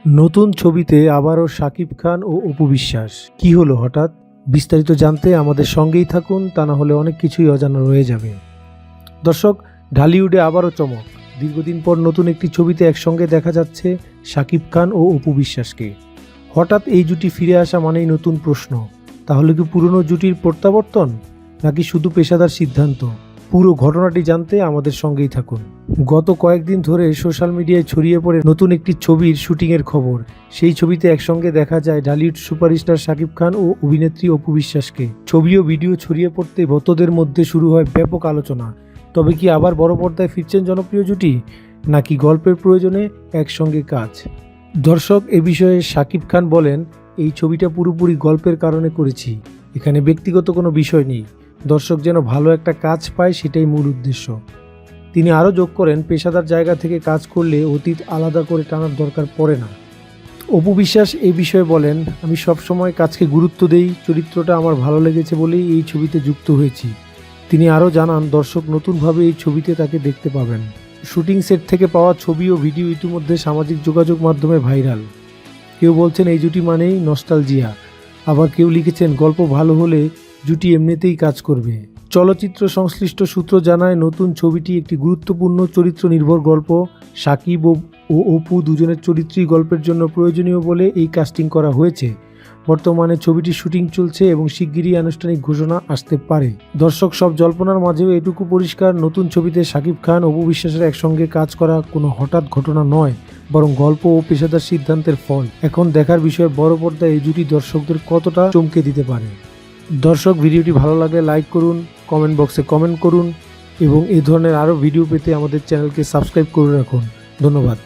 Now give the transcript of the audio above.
নতুন ছবিতে আবারও শাকিব খান ও অপু বিশ্বাস। কি হলো হঠাৎ? বিস্তারিত জানতে আমাদের সঙ্গেই থাকুন, তা না হলে অনেক কিছুই অজানা রয়ে যাবে। দর্শক, ঢালিউডে আবারও চমক। দীর্ঘদিন পর নতুন একটি ছবিতে একসঙ্গে দেখা যাচ্ছে শাকিব খান ও অপু বিশ্বাসকে। হঠাৎ এই জুটি ফিরে আসা মানেই নতুন প্রশ্ন। তাহলে কি পুরনো জুটির প্রত্যাবর্তন, নাকি শুধু পেশাদার সিদ্ধান্ত? পুরো ঘটনাটি জানতে আমাদের সঙ্গেই থাকুন। গত কয়েকদিন ধরে সোশ্যাল মিডিয়ায় ছড়িয়ে পড়ে নতুন একটি ছবির শুটিংয়ের খবর। সেই ছবিতে একসঙ্গে দেখা যায় ঢালিউড সুপারস্টার শাকিব খান ও অভিনেত্রী অপু বিশ্বাসকে। ছবি ও ভিডিও ছড়িয়ে পড়তে ভক্তদের মধ্যে শুরু হয় ব্যাপক আলোচনা। তবে কি আবার বড় পর্দায় ফিরছেন জনপ্রিয় জুটি, নাকি গল্পের প্রয়োজনে একসঙ্গে কাজ? দর্শক, এ বিষয়ে শাকিব খান বলেন, এই ছবিটা পুরোপুরি গল্পের কারণে করেছি, এখানে ব্যক্তিগত কোনো বিষয় নেই। দর্শক যেন ভালো একটা কাজ পায়, সেটাই মূল উদ্দেশ্য। তিনি আরও যোগ করেন, পেশাদার জায়গা থেকে কাজ করলে অতীত আলাদা করে টানার দরকার পড়ে না। অপু বিশ্বাস এই বিষয়ে বলেন, আমি সবসময় কাজকে গুরুত্ব দেই, চরিত্রটা আমার ভালো লেগেছে বলেই এই ছবিতে যুক্ত হয়েছি। তিনি আরও জানান, দর্শক নতুনভাবে এই ছবিতে তাকে দেখতে পাবেন। শুটিং সেট থেকে পাওয়া ছবি ও ভিডিও ইতিমধ্যে সামাজিক যোগাযোগ মাধ্যমে ভাইরাল। কেউ বলছেন এই জুটি মানেই নস্টালজিয়া, আবার কেউ লিখেছেন গল্প ভালো হলে জুটি এমনিতেই কাজ করবে। চলচ্চিত্র সংশ্লিষ্ট সূত্র জানায়, নতুন ছবিটি একটি গুরুত্বপূর্ণ চরিত্র নির্ভর গল্প। শাকিব ও অপু দুজনের চরিত্রই গল্পের জন্য প্রয়োজনীয় বলে এই কাস্টিং করা হয়েছে। বর্তমানে ছবিটির শুটিং চলছে এবং শিগগিরই আনুষ্ঠানিক ঘোষণা আসতে পারে। দর্শক, সব জল্পনার মাঝেও এটুকু পরিষ্কার, নতুন ছবিতে শাকিব খান অপু বিশ্বাসের একসঙ্গে কাজ করা কোনো হঠাৎ ঘটনা নয়, বরং গল্প ও পেশাদার সিদ্ধান্তের ফল। এখন দেখার বিষয়ে বড় পর্দায় এই জুটি দর্শকদের কতটা চমকে দিতে পারে। দর্শক, ভিডিওটি ভালো লাগলে লাইক করুন, কমেন্ট বক্সে কমেন্ট করুন এবং এই ধরনের আরও ভিডিও পেতে আমাদের চ্যানেলকে সাবস্ক্রাইব করে রাখুন। ধন্যবাদ।